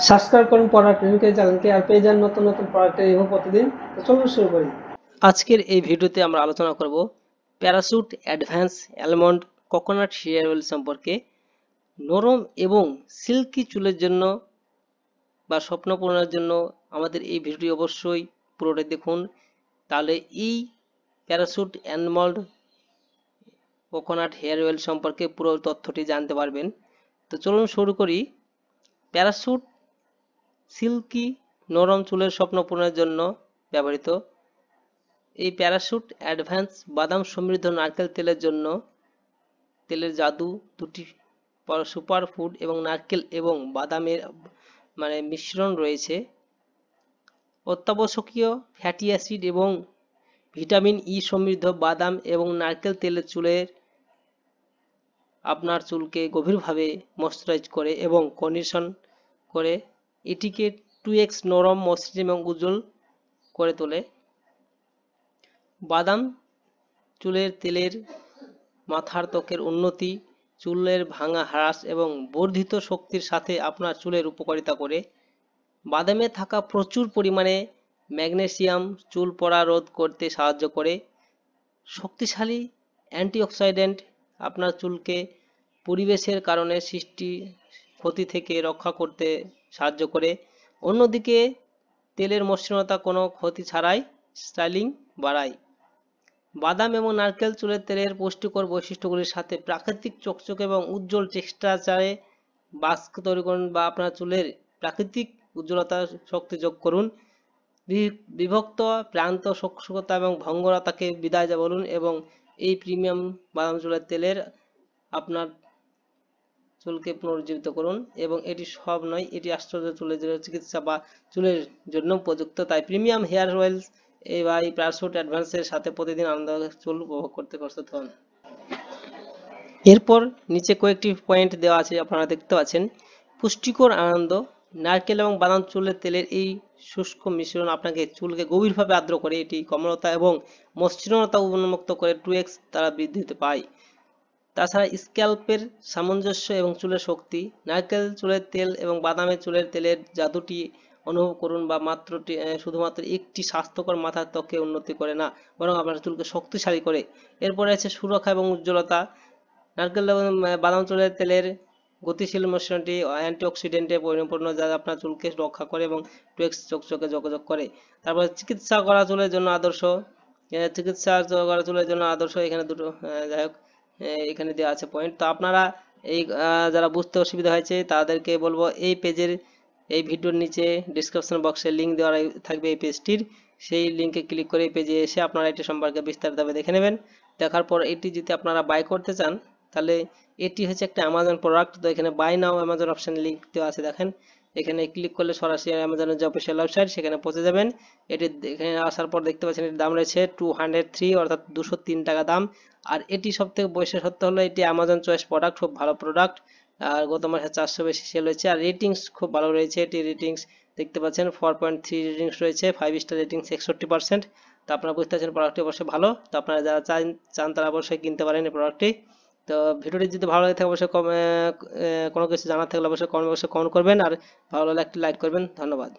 Subscribe করুন product review চ্যানেলকে আর পেয়ে যান নতুন নতুন প্রোডাক্টের রিভিউ প্রতিদিন। তো চলুন শুরু করি। আজকের এই ভিডিওতে আমরা আলোচনা করব Parachute advance almond coconut hair oil সম্পর্কে। নরম এবং সিল্কি চুলের জন্য বা স্বপ্ন পূরণের জন্য আমাদের এই ভিডিওটি অবশ্যই পুরোটা দেখুন, তাহলে এই Parachute almond coconut hair oil সম্পর্কে পুরো তথ্যটি জানতে পারবেন। তো চলুন শুরু করি। প্যারাশুট সিল্কি নরম চুলের স্বপ্ন পূরণের জন্য ব্যবহৃত এই প্যারাশুট অ্যাডভান্স বাদাম সমৃদ্ধ নারকেল তেলের জন্য তেলের জাদু দুটি সুপার ফুড এবং নারকেল এবং বাদামের মিশ্রণ রয়েছে। অত্যাবশ্যকীয় ফ্যাটি অ্যাসিড এবং ভিটামিন ই সমৃদ্ধ বাদাম এবং নারকেল তেলের চুলের আপনার চুলকে গভীরভাবে ময়শ্চারাইজ করে এবং কন্ডিশন করে, এটিকে 2x নরম, মসৃণ এবং উজ্জ্বল করে তোলে। বাদাম চুলের তেলের মাথার ত্বকের উন্নতি, চুলের ভাঙা হ্রাস এবং বর্ধিত শক্তির সাথে আপনার চুলের উপকারিতা করে। বাদামে থাকা প্রচুর পরিমাণে ম্যাগনেসিয়াম চুল পড়া রোধ করতে সাহায্য করে। শক্তিশালী অ্যান্টিঅক্সিডেন্ট আপনার চুলকে পরিবেশের কারণে সৃষ্টি ক্ষতি থেকে রক্ষা করতে সাহায্য করে। অন্যদিকে তেলের মসৃণতা কোনো ক্ষতি ছাড়াই স্টাইলিং বাড়ায়। বাদাম এবং নারকেল চুলের তেলের পুষ্টিকর বৈশিষ্ট্যগুলির সাথে প্রাকৃতিক চকচকে এবং উজ্জ্বল টেক্সচারে মাস্ক তৈরি করুন বা আপনার চুলের প্রাকৃতিক উজ্জ্বলতা শক্তি যোগ করুন। বিভক্ত প্রান্ত শুষ্কতা এবং ভঙ্গুরতাকে বিদায় বলুন এবং এই প্রিমিয়াম বাদাম চুলের তেলের আপনার চুলকে পুনরুজ্জীবিত করুন। এবং এটি সব নয়, এটি আশ্চর্য চুলের চিকিৎসা বা চুলের জন্য উপযুক্ত। তাই প্রিমিয়াম হেয়ার অয়েল এই প্যারাশুট অ্যাডভান্সের সাথে প্রতিদিন আনন্দ চুল উপভোগ করতে প্রস্তুত হন। এরপর নিচে কয়েকটি পয়েন্ট দেওয়া আছে, আপনারা দেখতে পাচ্ছেন। পুষ্টিকর আনন্দ, নারকেল এবং বাদাম চুলের তেলের এই শুষ্ক মিশ্রণ আপনাকে চুলকে গভীরভাবে আর্দ্র করে, এটি কোমলতা এবং মসৃণতা উন্মুক্ত করে 2x দ্বারা বৃদ্ধিতে পায়। তাছাড়া স্ক্যাল্পের সামঞ্জস্য এবং চুলের শক্তি, নারকেল চুলের তেল এবং বাদামের চুলের তেলের জাদুটি অনুভব করুন বা শুধুমাত্র একটি স্বাস্থ্যকর মাথার ত্বকে উন্নতি করে না, বরং আপনার চুলকে শক্তিশালী করে। এরপরে আছে সুরক্ষা এবং উজ্জ্বলতা। নারকেল এবং বাদাম চুলের তেলের গতিশীল মিশ্রণটি অ্যান্টিঅক্সিডেন্টে পরিপূর্ণ, যা আপনার চুলকে রক্ষা করে এবং 2x চকচকে যোগাযোগ করে। তারপর চিকিৎসা করা চুলের জন্য আদর্শ, করা চুলের জন্য আদর্শ, এখানে দুটো যাই হোক এখানে দেওয়া আছে পয়েন্ট। তো আপনারা এই যারা বুঝতে অসুবিধা হয়েছে তাদেরকে বলবো, এই পেজের এই ভিডিওর নিচে ডিসক্রিপশন বক্সে লিঙ্ক দেওয়া থাকবে এই পেজটির, সেই লিঙ্কে ক্লিক করে এই পেজে এসে আপনারা এটি সম্পর্কে বিস্তারিতভাবে দেখে নেবেন। দেখার পর এটি যদি আপনারা বাই করতে চান, তাহলে এটি হচ্ছে একটা অ্যামাজন প্রোডাক্ট। তো এখানে buy now Amazon option link দেওয়া আছে, দেখেন এখানে ক্লিক করলে সরাসরি অ্যামাজনের যে অফিসিয়াল ওয়েবসাইট সেখানে পৌঁছে যাবেন। এটি এখানে আসার পর দেখতে পাচ্ছেন এটির দাম রয়েছে 203, অর্থাৎ 203 টাকা দাম। আর এটি সব থেকে বৈশিষ্ট্য হলো এটি অ্যামাজন চয়েস প্রোডাক্ট, খুব ভালো প্রোডাক্ট। আর গত মাসে 400 বেশি সেল হয়েছে। আর রেটিংস খুব ভালো রয়েছে, এটি রেটিংস দেখতে পাচ্ছেন 4.3 রেটিংস রয়েছে, 5 স্টার রেটিংস 61%। তো আপনারা বুঝতে পারছেন প্রোডাক্টটি অবশ্যই ভালো। তো আপনারা যারা চান তারা অবশ্যই কিনতে পারেন এই প্রোডাক্টটি। তো ভিডিওটি যদি ভালো লাগে থাকে অবশ্যই কোনো কিছু জানার থাকলে অবশ্যই কমেন্ট বক্সে কমেন্ট করবেন, আর ভালো লাগলে একটি লাইক করবেন। ধন্যবাদ।